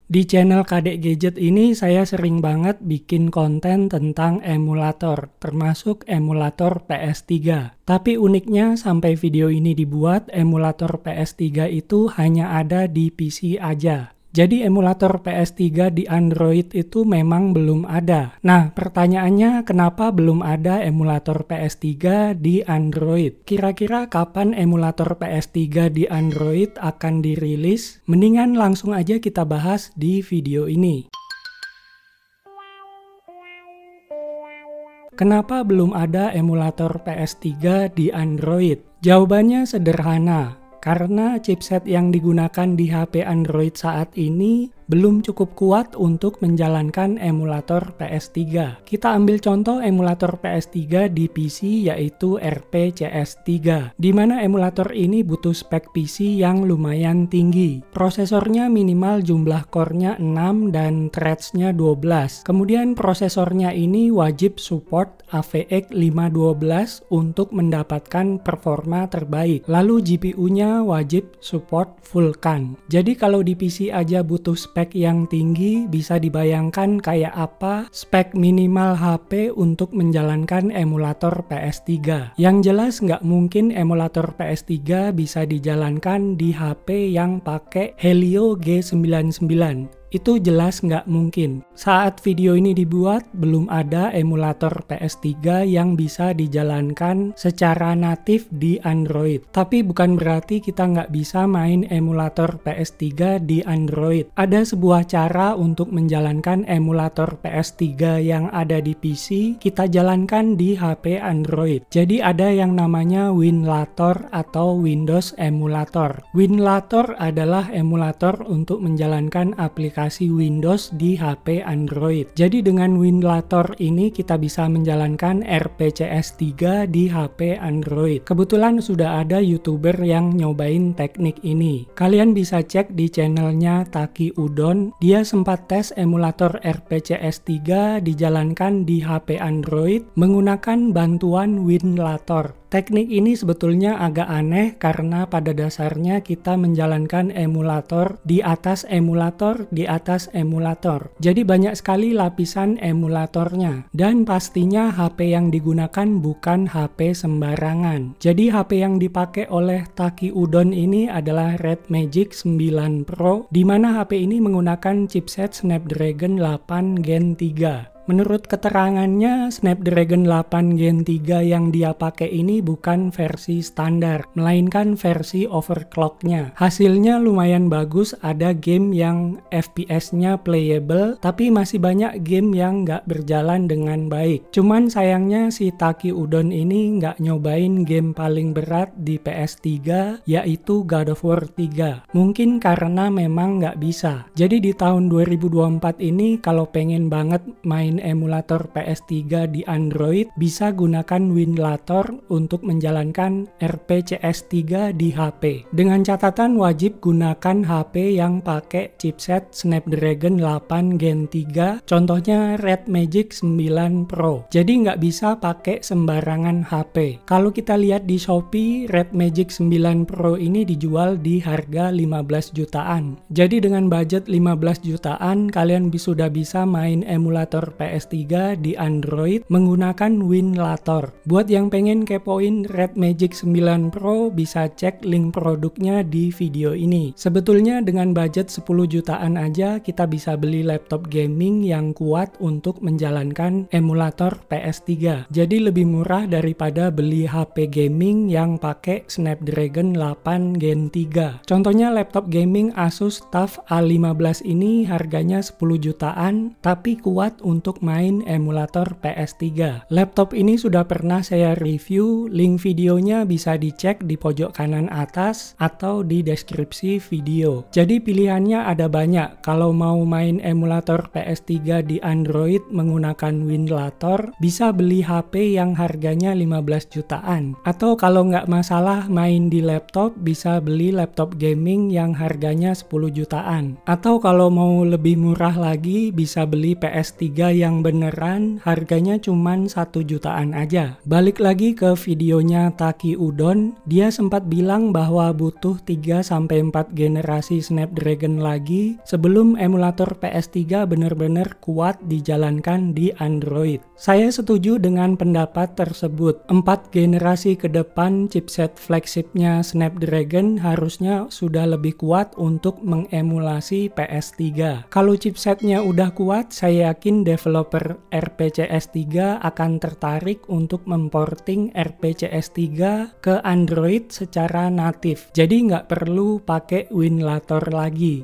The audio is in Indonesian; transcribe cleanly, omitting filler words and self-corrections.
Di channel Kadek Gadget ini saya sering banget bikin konten tentang emulator, termasuk emulator PS3. Tapi uniknya sampai video ini dibuat, emulator PS3 itu hanya ada di PC aja. Jadi emulator PS3 di Android itu memang belum ada. Nah, pertanyaannya kenapa belum ada emulator PS3 di Android? Kira-kira kapan emulator PS3 di Android akan dirilis? Mendingan langsung aja kita bahas di video ini. Kenapa belum ada emulator PS3 di Android? Jawabannya sederhana. Karena chipset yang digunakan di HP Android saat ini belum cukup kuat untuk menjalankan emulator PS3. Kita ambil contoh emulator PS3 di PC yaitu RPCS3, di mana emulator ini butuh spek PC yang lumayan tinggi. Prosesornya minimal jumlah core-nya 6 dan threads-nya 12. Kemudian prosesornya ini wajib support AVX 512 untuk mendapatkan performa terbaik. Lalu GPU-nya wajib support Vulkan. Jadi kalau di PC aja butuh spek yang tinggi, bisa dibayangkan kayak apa spek minimal HP untuk menjalankan emulator PS3. Yang jelas nggak mungkin emulator PS3 bisa dijalankan di HP yang pakai Helio G99. Itu jelas nggak mungkin. Saat video ini dibuat, belum ada emulator PS3 yang bisa dijalankan secara natif di Android. Tapi bukan berarti kita nggak bisa main emulator PS3 di Android. Ada sebuah cara untuk menjalankan emulator PS3 yang ada di PC, kita jalankan di HP Android. Jadi ada yang namanya WinLator atau Windows Emulator. WinLator adalah emulator untuk menjalankan aplikasi Windows di HP Android. Jadi dengan WinLator ini kita bisa menjalankan RPCS3 di HP Android. Kebetulan sudah ada YouTuber yang nyobain teknik ini. Kalian bisa cek di channelnya Taki Udon. Dia sempat tes emulator RPCS3 dijalankan di HP Android menggunakan bantuan WinLator. Teknik ini sebetulnya agak aneh karena pada dasarnya kita menjalankan emulator di atas emulator di atas emulator. Jadi banyak sekali lapisan emulatornya. Dan pastinya HP yang digunakan bukan HP sembarangan. Jadi HP yang dipakai oleh Taki Udon ini adalah Red Magic 9 Pro, di mana HP ini menggunakan chipset Snapdragon 8 Gen 3. Menurut keterangannya, Snapdragon 8 Gen 3 yang dia pakai ini bukan versi standar, melainkan versi overclock-nya. Hasilnya lumayan bagus, ada game yang FPS-nya playable, tapi masih banyak game yang nggak berjalan dengan baik. Cuman sayangnya si Taki Udon ini nggak nyobain game paling berat di PS3, yaitu God of War 3. Mungkin karena memang nggak bisa. Jadi di tahun 2024 ini, kalau pengen banget main emulator PS3 di Android, bisa gunakan WinLator untuk menjalankan RPCS3 di HP. Dengan catatan wajib gunakan HP yang pakai chipset Snapdragon 8 Gen 3, contohnya Red Magic 9 Pro. Jadi nggak bisa pakai sembarangan HP. Kalau kita lihat di Shopee, Red Magic 9 Pro ini dijual di harga 15 jutaan. Jadi dengan budget 15 jutaan, kalian sudah bisa main emulator PS3 di Android menggunakan WinLator. Buat yang pengen kepoin Red Magic 9 Pro, bisa cek link produknya di video ini. Sebetulnya dengan budget 10 jutaan aja kita bisa beli laptop gaming yang kuat untuk menjalankan emulator PS3. Jadi lebih murah daripada beli HP gaming yang pakai Snapdragon 8 Gen 3. Contohnya laptop gaming Asus TUF A15 ini harganya 10 jutaan, tapi kuat untuk main emulator PS3. Laptop ini sudah pernah saya review, link videonya bisa dicek di pojok kanan atas atau di deskripsi video. Jadi pilihannya ada banyak. Kalau mau main emulator PS3 di Android menggunakan WinLator, bisa beli HP yang harganya 15 jutaan. Atau kalau nggak masalah main di laptop, bisa beli laptop gaming yang harganya 10 jutaan. Atau kalau mau lebih murah lagi, bisa beli PS3 yang beneran harganya cuman 1 jutaan aja. Balik lagi ke videonya Taki Udon, dia sempat bilang bahwa butuh 3-4 generasi Snapdragon lagi sebelum emulator PS3 bener-bener kuat dijalankan di Android. Saya setuju dengan pendapat tersebut. 4 generasi ke depan chipset flagshipnya Snapdragon harusnya sudah lebih kuat untuk mengemulasi PS3. Kalau chipsetnya udah kuat, saya yakin developer RPCS 3 akan tertarik untuk memporting RPCS 3 ke Android secara natif. Jadi nggak perlu pakai WinLator lagi.